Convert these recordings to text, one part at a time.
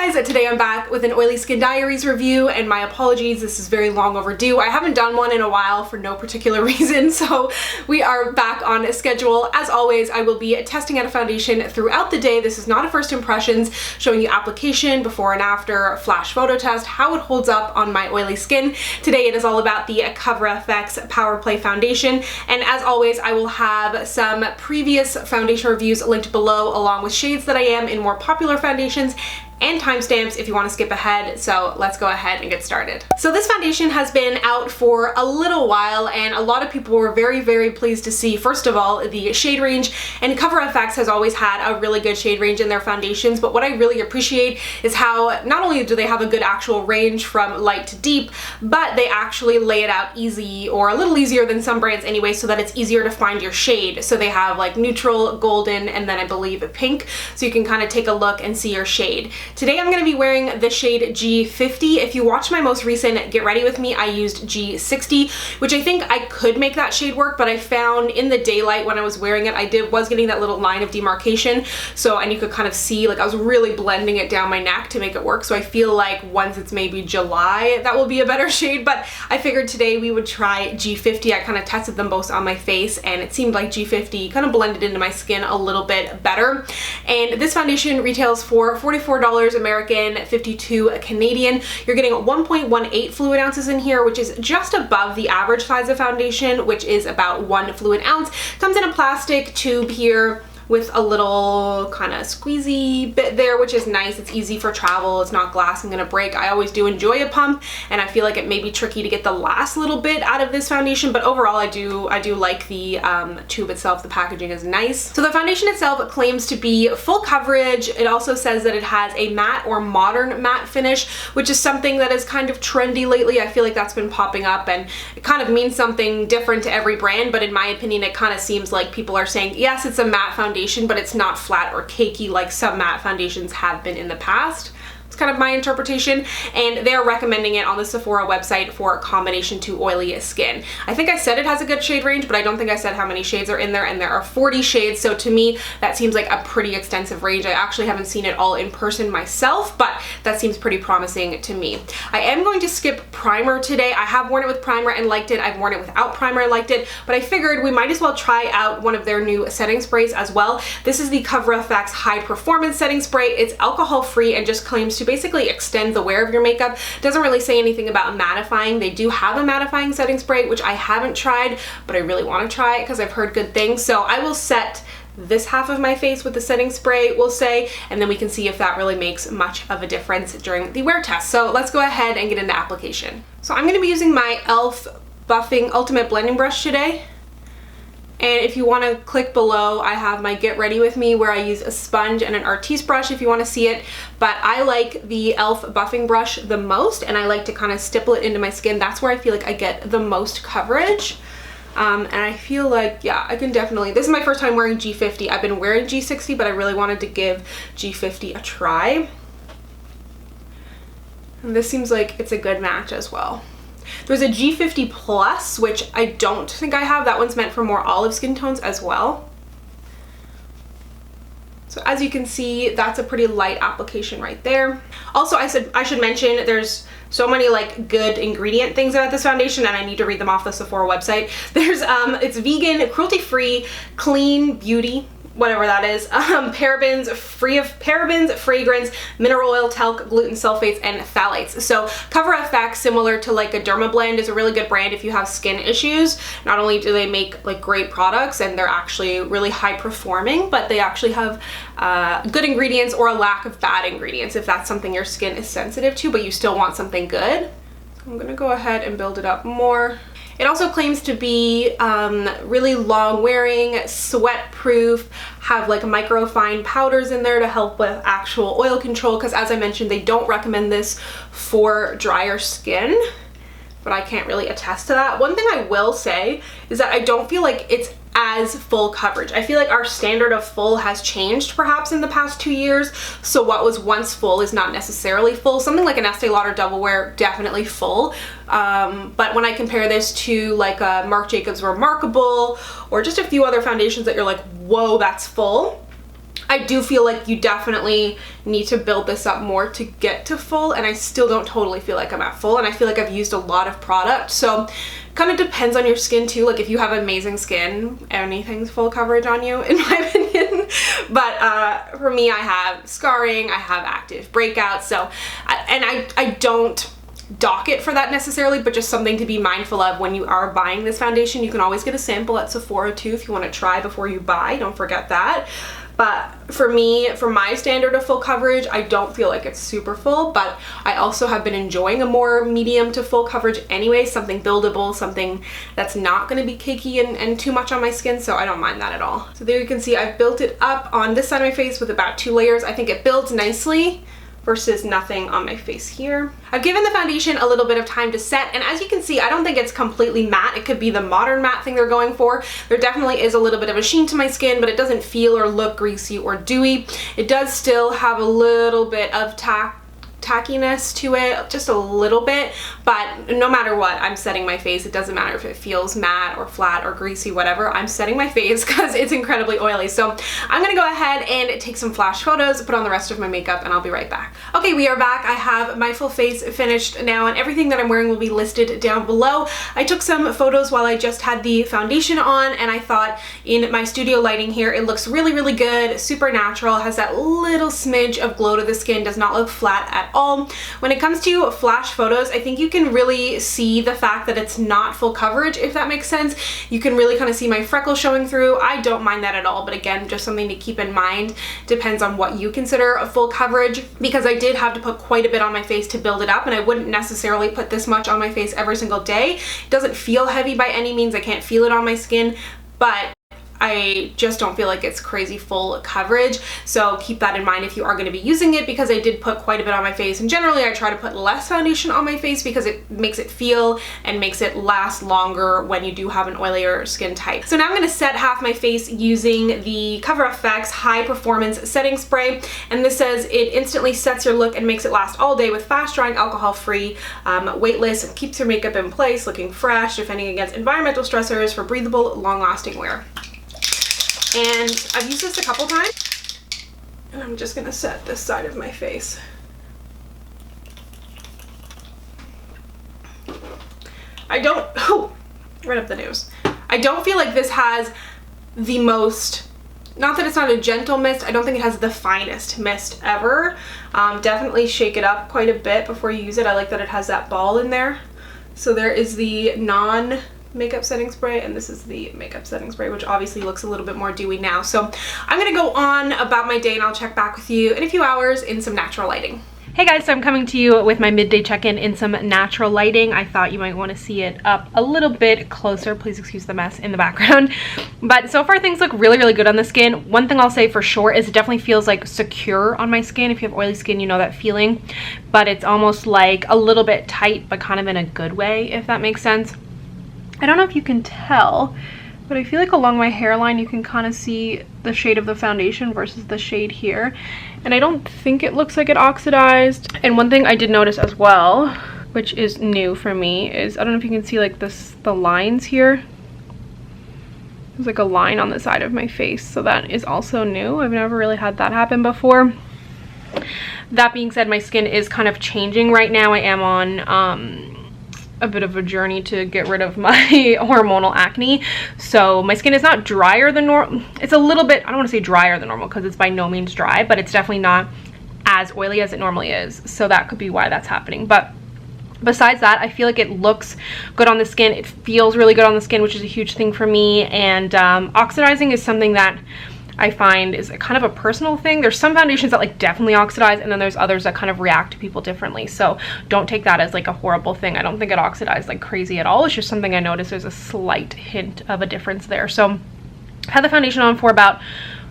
Hey guys, today I'm back with an Oily Skin Diaries review, and my apologies, this is very long overdue. I haven't done one in a while for no particular reason, so we are back on schedule. As always, I will be testing out a foundation throughout the day. This is not a first impressions, showing you application, before and after, flash photo test, how it holds up on my oily skin. Today it is all about the Cover FX Power Play Foundation, and as always, I will have some previous foundation reviews linked below, along with shades that I am in more popular foundations, and timestamps if you want to skip ahead. So let's go ahead and get started. So this foundation has been out for a little while, and a lot of people were very pleased to see, first of all, the shade range. And Cover FX has always had a really good shade range in their foundations, but what I really appreciate is how not only do they have a good actual range from light to deep, but they actually lay it out easy, or a little easier than some brands anyway, so that it's easier to find your shade. So they have like neutral, golden, and then I believe a pink, so you can kind of take a look and see your shade. Today I'm going to be wearing the shade G50. If you watch my most recent Get Ready With Me, I used G60, which I think I could make that shade work, but I found in the daylight when I was wearing it, I was getting that little line of demarcation. So, and you could kind of see, like I was really blending it down my neck to make it work. So I feel like once it's maybe July, that will be a better shade, but I figured today we would try G50. I kind of tested them both on my face, and it seemed like G50 kind of blended into my skin a little bit better. And this foundation retails for $44 American, 52 Canadian. You're getting 1.18 fluid ounces in here, which is just above the average size of foundation, which is about 1 fluid ounce. Comes in a plastic tube here with a little kind of squeezy bit there, which is nice. It's easy for travel. It's not glass and gonna break. I always do enjoy a pump, and I feel like it may be tricky to get the last little bit out of this foundation, but overall I do like the tube itself. The packaging is nice. So the foundation itself claims to be full coverage. It also says that it has a matte or modern matte finish, which is something that is kind of trendy lately. I feel like that's been popping up, and it kind of means something different to every brand, but in my opinion, it kind of seems like people are saying, yes, it's a matte foundation, but it's not flat or cakey like some matte foundations have been in the past. It's kind of my interpretation, and they're recommending it on the Sephora website for combination to oily skin. I think I said it has a good shade range, but I don't think I said how many shades are in there, and there are 40 shades, so to me that seems like a pretty extensive range. I actually haven't seen it all in person myself, but that seems pretty promising to me. I am going to skip primer today. I have worn it with primer and liked it. I've worn it without primer and liked it, but I figured we might as well try out one of their new setting sprays as well. This is the Cover FX High Performance Setting Spray. It's alcohol free and just claims to basically extend the wear of your makeup. Doesn't really say anything about mattifying. They do have a mattifying setting spray, which I haven't tried, but I really want to try it because I've heard good things. So I will set this half of my face with the setting spray, we'll say, and then we can see if that really makes much of a difference during the wear test. So let's go ahead and get into application. So I'm going to be using my e.l.f. Buffing Ultimate Blending Brush today. And if you want to click below, I have my Get Ready With Me where I use a sponge and an Artiste brush if you want to see it. But I like the e.l.f. buffing brush the most, and I like to kind of stipple it into my skin. That's where I feel like I get the most coverage. And I feel like, yeah, I can definitely, this is my first time wearing G50. I've been wearing G60, but I really wanted to give G50 a try. And this seems like it's a good match as well. There's a G50 Plus, which I don't think I have. That one's meant for more olive skin tones as well. So as you can see, that's a pretty light application right there. Also, I should mention there's so many like good ingredient things about this foundation, and I need to read them off the Sephora website. There's it's vegan, cruelty-free, clean beauty, whatever that is, parabens, free of parabens, fragrance, mineral oil, talc, gluten, sulfates, and phthalates. So Cover FX, similar to like a Dermablend, is a really good brand if you have skin issues. Not only do they make like great products and they're actually really high performing, but they actually have good ingredients or a lack of bad ingredients if that's something your skin is sensitive to, but you still want something good. So I'm gonna go ahead and build it up more. It also claims to be really long wearing, sweat proof, have like microfine powders in there to help with actual oil control, because as I mentioned, they don't recommend this for drier skin, but I can't really attest to that. One thing I will say is that I don't feel like it's as full coverage. I feel like our standard of full has changed perhaps in the past 2 years, so what was once full is not necessarily full. Something like an Estee Lauder Double Wear, definitely full, but when I compare this to like a Marc Jacobs Remarkable or just a few other foundations that you're like, whoa, that's full, I do feel like you definitely need to build this up more to get to full, and I still don't totally feel like I'm at full, and I feel like I've used a lot of product. So kind of depends on your skin too. Like if you have amazing skin, anything's full coverage on you in my opinion. But for me, I have scarring, I have active breakouts, so I don't dock it for that necessarily, but just something to be mindful of when you are buying this foundation. You can always get a sample at Sephora too if you want to try before you buy, don't forget that. But for me, for my standard of full coverage, I don't feel like it's super full, but I also have been enjoying a more medium to full coverage anyway, something buildable, something that's not going to be cakey and too much on my skin, so I don't mind that at all. So there you can see I've built it up on this side of my face with about 2 layers. I think it builds nicely versus nothing on my face here. I've given the foundation a little bit of time to set, and as you can see, I don't think it's completely matte. It could be the modern matte thing they're going for. There definitely is a little bit of a sheen to my skin, but it doesn't feel or look greasy or dewy. It does still have a little bit of tackiness to it, just a little bit, but no matter what, I'm setting my face. It doesn't matter if it feels matte or flat or greasy, whatever, I'm setting my face because it's incredibly oily. So I'm gonna go ahead and take some flash photos, put on the rest of my makeup, and I'll be right back. Okay, we are back. I have my full face finished now, and everything that I'm wearing will be listed down below. I took some photos while I just had the foundation on, and I thought in my studio lighting here, it looks really, really good, super natural, has that little smidge of glow to the skin, does not look flat at all. When it comes to flash photos, I think you can really see the fact that it's not full coverage, if that makes sense. You can really kind of see my freckles showing through. I don't mind that at all, but again, just something to keep in mind. Depends on what you consider a full coverage, because I did have to put quite a bit on my face to build it up, and I wouldn't necessarily put this much on my face every single day. It doesn't feel heavy by any means. I can't feel it on my skin, but I just don't feel like it's crazy full coverage. So keep that in mind if you are going to be using it, because I did put quite a bit on my face, and generally I try to put less foundation on my face because it makes it feel and makes it last longer when you do have an oilier skin type. So now I'm going to set half my face using the Cover FX High Performance Setting Spray, and this says it instantly sets your look and makes it last all day with fast drying, alcohol free, weightless, keeps your makeup in place looking fresh, defending against environmental stressors for breathable, long lasting wear. And I've used this a couple times, and I'm just gonna set this side of my face. I don't, oh, right up the nose. I don't feel like this has the most, not that it's not a gentle mist, I don't think it has the finest mist ever. Definitely shake it up quite a bit before you use it. I like that it has that ball in there. So there is the non-makeup setting spray, and this is the makeup setting spray, which obviously looks a little bit more dewy now. So I'm gonna go on about my day, and I'll check back with you in a few hours in some natural lighting. Hey guys, so I'm coming to you with my midday check-in in some natural lighting. I thought you might want to see it up a little bit closer. Please excuse the mess in the background. But so far things look really, really good on the skin. One thing I'll say for sure is it definitely feels like secure on my skin. If you have oily skin, you know that feeling. But it's almost like a little bit tight, but kind of in a good way, if that makes sense. I don't know if you can tell, but I feel like along my hairline you can kind of see the shade of the foundation versus the shade here. And I don't think it looks like it oxidized. And one thing I did notice as well, which is new for me, is I don't know if you can see like this, the lines here. There's like a line on the side of my face, so that is also new. I've never really had that happen before. That being said, my skin is kind of changing right now. I am on a bit of a journey to get rid of my hormonal acne, so my skin is not drier than normal. It's a little bit, I don't want to say drier than normal because it's by no means dry, but it's definitely not as oily as it normally is, so that could be why that's happening. But besides that, I feel like it looks good on the skin. It feels really good on the skin, which is a huge thing for me. And oxidizing is something that I find is a kind of a personal thing. There's some foundations that like definitely oxidize, and then there's others that kind of react to people differently. So don't take that as like a horrible thing. I don't think it oxidized like crazy at all. It's just something I noticed there's a slight hint of a difference there. So I've had the foundation on for about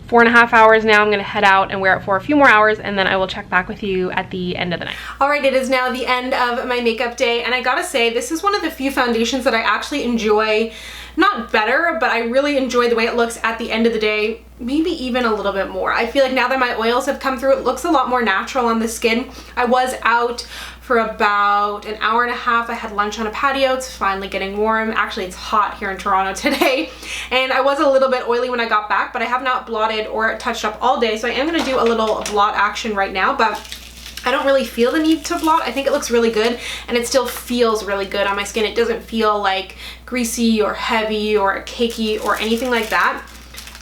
4.5 hours now. I'm gonna head out and wear it for a few more hours, and then I will check back with you at the end of the night. All right, it is now the end of my makeup day, and I gotta say, this is one of the few foundations that I actually enjoy not better, but I really enjoy the way it looks at the end of the day, maybe even a little bit more. I feel like now that my oils have come through, it looks a lot more natural on the skin. I was out for about an hour and a half. I had lunch on a patio. It's finally getting warm. Actually, it's hot here in Toronto today. And I was a little bit oily when I got back, but I have not blotted or touched up all day. So I am gonna do a little blot action right now, but I don't really feel the need to blot. I think it looks really good and it still feels really good on my skin. It doesn't feel like greasy or heavy or cakey or anything like that.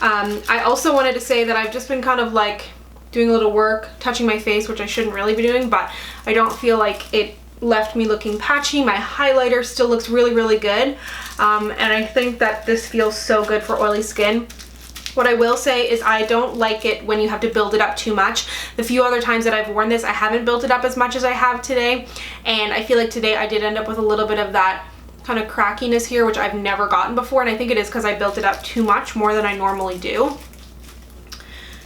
I also wanted to say that I've just been kind of like doing a little work, touching my face, which I shouldn't really be doing, but I don't feel like it left me looking patchy. My highlighter still looks really, really good. And I think that this feels so good for oily skin. What I will say is I don't like it when you have to build it up too much. The few other times that I've worn this, I haven't built it up as much as I have today. And I feel like today I did end up with a little bit of that kind of crackiness here, which I've never gotten before. And I think it is because I built it up too much, more than I normally do.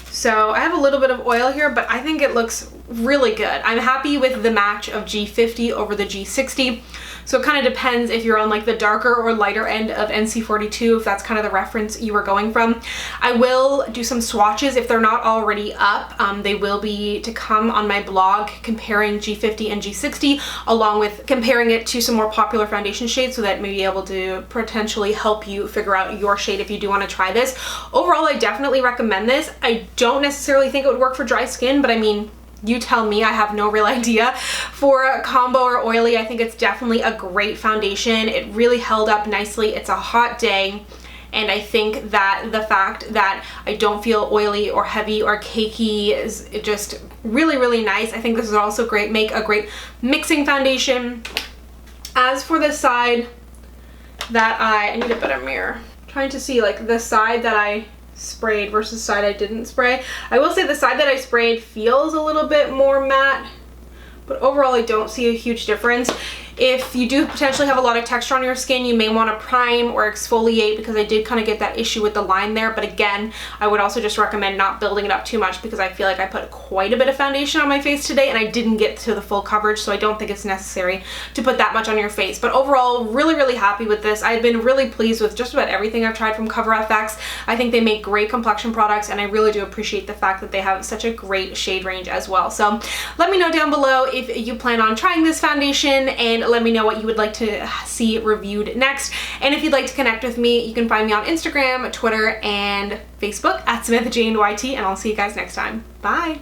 So I have a little bit of oil here, but I think it looks really good. I'm happy with the match of G50 over the G60. So it kind of depends if you're on like the darker or lighter end of NC42, if that's kind of the reference you were going from. I will do some swatches if they're not already up. They will be to come on my blog comparing G50 and G60, along with comparing it to some more popular foundation shades, so that may be able to potentially help you figure out your shade if you do want to try this. Overall, I definitely recommend this. I don't necessarily think it would work for dry skin, but I mean, you tell me, I have no real idea. For a combo or oily, I think it's definitely a great foundation. It really held up nicely. It's a hot day, and I think that the fact that I don't feel oily or heavy or cakey is just really, really nice. I think this is also make a great mixing foundation. As for the side that I need a better mirror. I'm trying to see like the side that I sprayed versus side I didn't spray. I will say the side that I sprayed feels a little bit more matte, but overall I don't see a huge difference. If you do potentially have a lot of texture on your skin, you may want to prime or exfoliate, because I did kind of get that issue with the line there. But again, I would also just recommend not building it up too much, because I feel like I put quite a bit of foundation on my face today and I didn't get to the full coverage, so I don't think it's necessary to put that much on your face. But overall, really, really happy with this. I've been really pleased with just about everything I've tried from CoverFX. I think they make great complexion products, and I really do appreciate the fact that they have such a great shade range as well. So let me know down below if you plan on trying this foundation, and let me know what you would like to see reviewed next. And if you'd like to connect with me, you can find me on Instagram, Twitter, and Facebook at SamanthaJaneYT, and I'll see you guys next time. Bye!